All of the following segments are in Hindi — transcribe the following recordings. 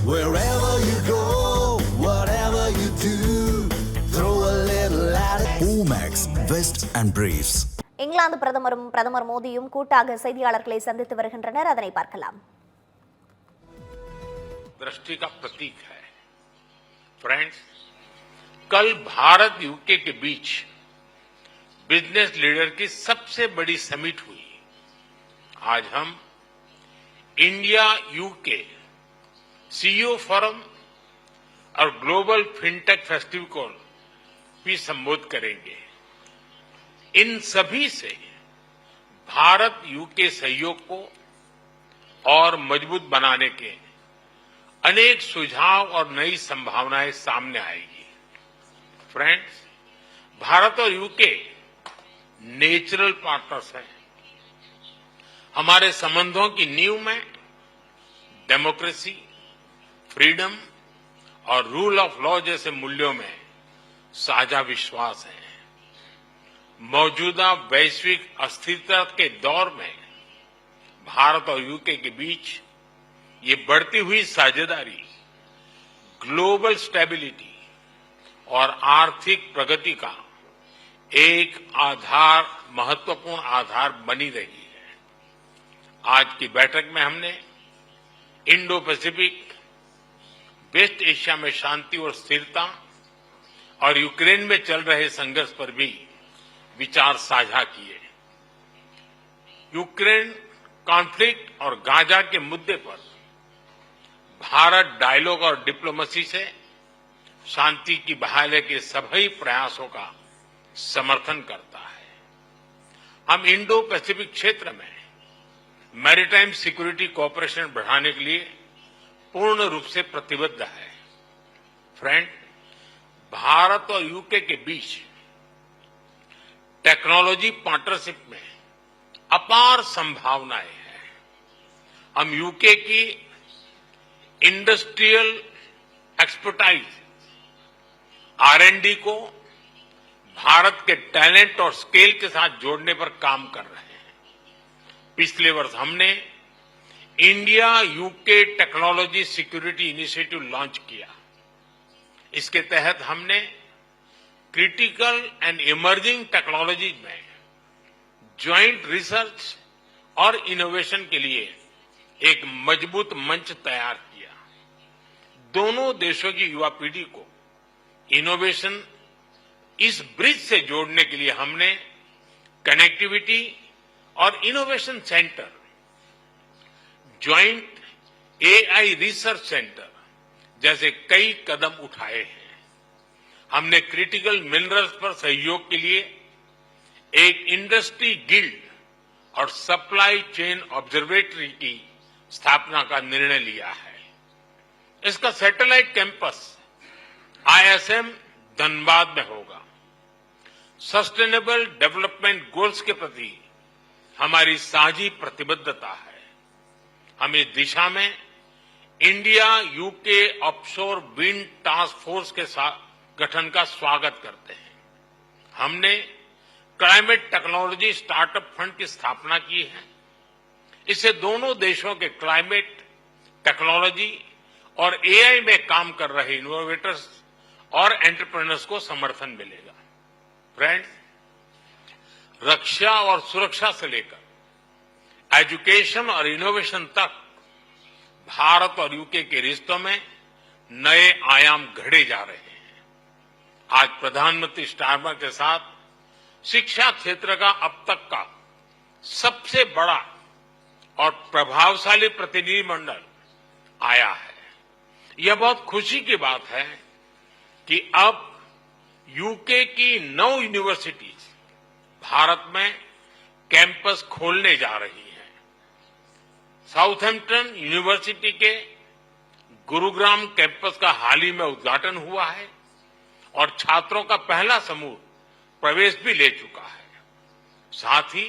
Wherever you go, whatever you do, throw a little at it. Omax, Vest and Briefs. England பிரதமர் மோடியும் கூட்டாக செய்தியாளர்களை சந்தித்து வருகின்றனர். அதனை பார்க்கலாம். दृष्टि का प्रतीक है। फ्रेंड्स, कल भारत यूके के बीच बिजनेस लीडर की सबसे बड़ी समिट हुई। आज हम इंडिया यूके सीईओ फोरम और ग्लोबल फिनटेक फेस्टिवल को भी संबोधित करेंगे। इन सभी से भारत यूके सहयोग को और मजबूत बनाने के अनेक सुझाव और नई संभावनाएं सामने आएगी। फ्रेंड्स, भारत और यूके नेचुरल पार्टनर्स हैं। हमारे संबंधों की नींव में डेमोक्रेसी, फ्रीडम और रूल ऑफ लॉ जैसे मूल्यों में साझा विश्वास है। मौजूदा वैश्विक अस्थिरता के दौर में भारत और यूके के बीच ये बढ़ती हुई साझेदारी ग्लोबल स्टेबिलिटी और आर्थिक प्रगति का एक महत्वपूर्ण आधार बनी रही है। आज की बैठक में हमने इंडो पैसिफिक, वेस्ट एशिया में शांति और स्थिरता और यूक्रेन में चल रहे संघर्ष पर भी विचार साझा किए। यूक्रेन कॉन्फ्लिक्ट और गाजा के मुद्दे पर भारत डायलॉग और डिप्लोमेसी से शांति की बहाली के सभी प्रयासों का समर्थन करता है। हम इंडो पैसिफिक क्षेत्र में मैरीटाइम सिक्योरिटी कोऑपरेशन बढ़ाने के लिए पूर्ण रूप से प्रतिबद्ध है। फ्रेंड, भारत और यूके के बीच टेक्नोलॉजी पार्टनरशिप में अपार संभावनाएं हैं। हम यूके की इंडस्ट्रियल एक्सपर्टाइज R&D को भारत के टैलेंट और स्केल के साथ जोड़ने पर काम कर रहे हैं। पिछले वर्ष हमने India UK technology security initiative launch किया। इसके तहत हमने क्रिटिकल एंड इमर्जिंग टेक्नोलॉजी में ज्वाइंट रिसर्च और इनोवेशन के लिए एक मजबूत मंच तैयार किया। दोनों देशों की युवा पीढ़ी को इनोवेशन इस ब्रिज से जोड़ने के लिए हमने कनेक्टिविटी और innovation centre, joint AI research centre जैसे कई कदम उठाए हैं। हमने क्रिटिकल मिनरल्स पर सहयोग के लिए एक इंडस्ट्री गिल्ड और सप्लाई चेन ऑब्जर्वेटरी की स्थापना का निर्णय लिया है। इसका सैटेलाइट कैंपस ISM धनबाद में होगा। सस्टेनेबल डेवलपमेंट गोल्स के प्रति हमारी साझी प्रतिबद्धता है। हम इस दिशा में India UK offshore wind task force के गठन का स्वागत करते हैं। हमने क्लाइमेट टेक्नोलॉजी स्टार्टअप फंड की स्थापना की है। इससे दोनों देशों के क्लाइमेट टेक्नोलॉजी और AI में काम कर रहे इनोवेटर्स और एंटरप्रेन्योर्स को समर्थन मिलेगा। फ्रेंड्स, रक्षा और सुरक्षा से लेकर एजुकेशन और इनोवेशन तक भारत और यूके के रिश्तों में नए आयाम घड़े जा रहे हैं। आज प्रधानमंत्री स्टारमर के साथ शिक्षा क्षेत्र का अब तक का सबसे बड़ा और प्रभावशाली प्रतिनिधिमंडल आया है। यह बहुत खुशी की बात है कि अब यूके की 9 यूनिवर्सिटीज भारत में कैंपस खोलने जा रही हैं। साउथहैम्पटन यूनिवर्सिटी के गुरुग्राम कैंपस का हाल ही में उद्घाटन हुआ है और छात्रों का पहला समूह प्रवेश भी ले चुका है। साथ ही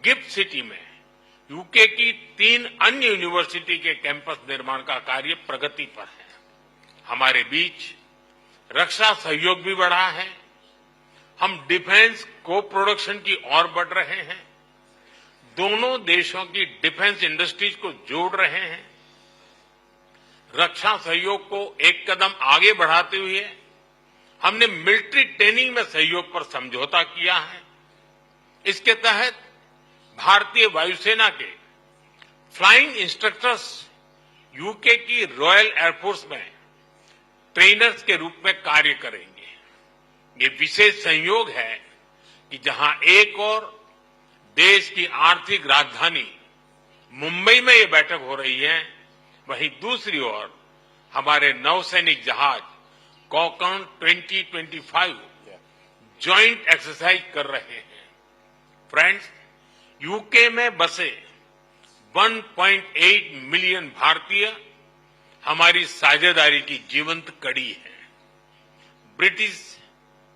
गिफ्ट सिटी में यूके की 3 अन्य यूनिवर्सिटी के कैंपस निर्माण का कार्य प्रगति पर है। हमारे बीच रक्षा सहयोग भी बढ़ा है। हम डिफेंस को प्रोडक्शन की ओर बढ़ रहे हैं। दोनों देशों की डिफेंस इंडस्ट्रीज को जोड़ रहे हैं। रक्षा सहयोग को एक कदम आगे बढ़ाते हुए हमने मिलिट्री ट्रेनिंग में सहयोग पर समझौता किया है। इसके तहत भारतीय वायुसेना के फ्लाइंग इंस्ट्रक्टर्स यूके की रॉयल एयरफोर्स में ट्रेनर्स के रूप में कार्य करेंगे। ये विशेष संयोग है कि जहां एक और देश की आर्थिक राजधानी मुंबई में ये बैठक हो रही है, वहीं दूसरी ओर हमारे नौसैनिक जहाज कॉकन 2025 जॉइंट एक्सरसाइज कर रहे हैं। फ्रेंड्स, यूके में बसे 1.8 मिलियन भारतीय हमारी साझेदारी की जीवंत कड़ी है। ब्रिटिश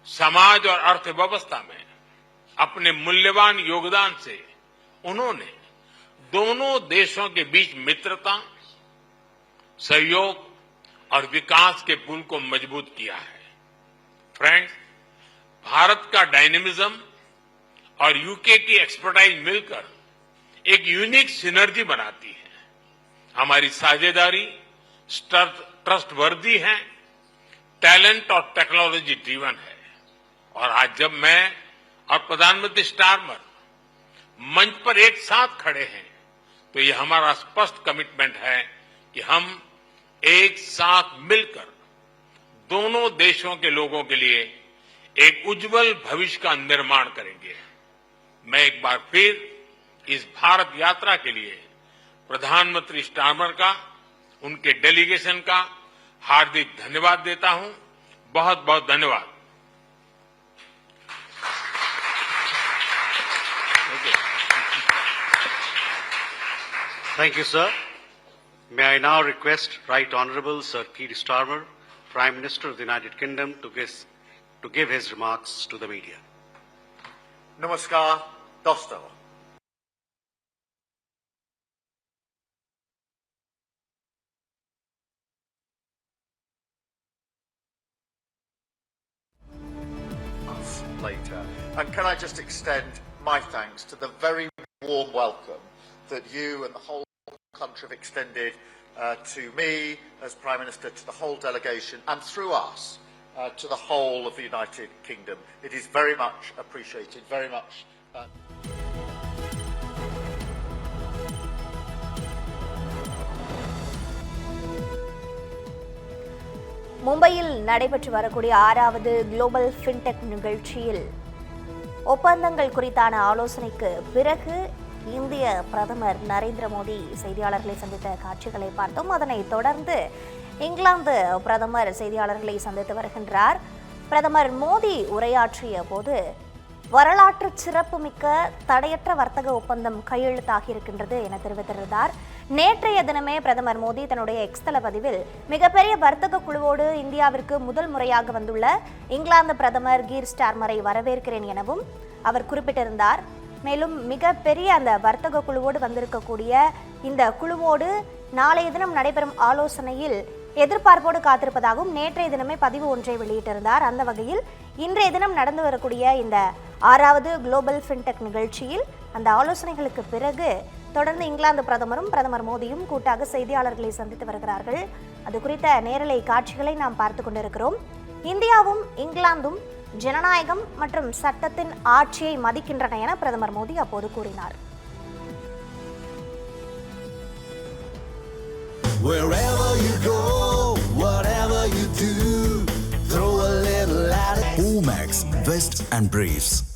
समाज और अर्थव्यवस्था में अपने मूल्यवान योगदान से उन्होंने दोनों देशों के बीच मित्रता, सहयोग और विकास के पुल को मजबूत किया है। फ्रेंड्स, भारत का डायनेमिज्म और यूके की एक्सपर्टाइज मिलकर एक यूनिक सिनर्जी बनाती है। हमारी साझेदारी ट्रस्टवर्दी है, टैलेंट और टेक्नोलॉजी ड्रिवन है। और आज जब मैं और प्रधानमंत्री स्टारमर मंच पर एक साथ खड़े हैं, तो ये हमारा स्पष्ट कमिटमेंट है कि हम एक साथ मिलकर दोनों देशों के लोगों के लिए एक उज्जवल भविष्य का निर्माण करेंगे। मैं एक बार फिर इस भारत यात्रा के लिए प्रधानमंत्री स्टारमर का, उनके डेलीगेशन का हार्दिक धन्यवाद देता हूं। बहुत बहुत धन्यवाद। Thank you, sir. May I now request Right Honourable Sir Keir Starmer, Prime Minister of the United Kingdom, to give his remarks to the media. Namaskar, Dostar. Later. And can I just extend my thanks to the very warm welcome that you and the whole country have extended to me as Prime Minister, to the whole delegation, and through us to the whole of the United Kingdom. It is very much appreciated, very much. மும்பையில் நடைபெற்று வரக்கூடிய 6வது குளோபல் ஃபின்டெக் நிகழ்ச்சியில் ஒப்பந்தங்கள் குறித்தான ஆலோசனைக்கு பிறகு இந்திய பிரதமர் நரேந்திர மோடி செய்தியாளர்களை சந்தித்த காட்சிகளை பார்த்தோம். அதனைத் தொடர்ந்து இங்கிலாந்து பிரதமர் செய்தியாளர்களை சந்தித்து வருகின்றார். பிரதமர் மோடி உரையாற்றிய போது வரலாற்று சிறப்புமிக்க தடையற்ற வர்த்தக ஒப்பந்தம் கையெழுத்தாகி இருக்கின்றது என தெரிவித்திருந்தார். நேற்றைய தினமே பிரதமர் மோடி தன்னுடைய எக்ஸ்தல பதிவில் மிகப்பெரிய வர்த்தக குழுவோடு இந்தியாவிற்கு முதல் முறையாக வந்துள்ள இங்கிலாந்து பிரதமர் கீர் ஸ்டார்மரை வரவேற்கிறேன் எனவும் அவர் குறிப்பிட்டிருந்தார். மேலும் மிகப்பெரிய அந்த வர்த்தக குழுவோடு வந்திருக்கக்கூடிய இந்த குழுவோடு நாளைய தினம் நடைபெறும் ஆலோசனையில் எதிர்பார்ப்போடு காத்திருப்பதாகவும் நேற்றைய தினமே பதிவு ஒன்றை வெளியிட்டிருந்தார். அந்த வகையில் இன்றைய தினம் நடந்து வரக்கூடிய இந்த 6வது குளோபல் ஃபின்டெக் நிகழ்ச்சியில் அந்த ஆலோசனைகளுக்கு பிறகு தொடர்ந்து இங்கிலாந்து பிரதமரும் பிரதமர் மோடியும் கூட்டாக செய்தியாளர்களை சந்தித்து வருகிறார்கள். அது குறித்த நேரலை காட்சிகளை நாம் பார்த்து கொண்டிருக்கிறோம். இந்தியாவும் இங்கிலாந்தும் ஜனநாயகம் மற்றும் சட்டத்தின் ஆட்சியை மதிக்கின்றன என பிரதமர் மோடி அப்போது கூறினார். Wherever you go, whatever you do, throw a little at it. Omax, Vest and Briefs.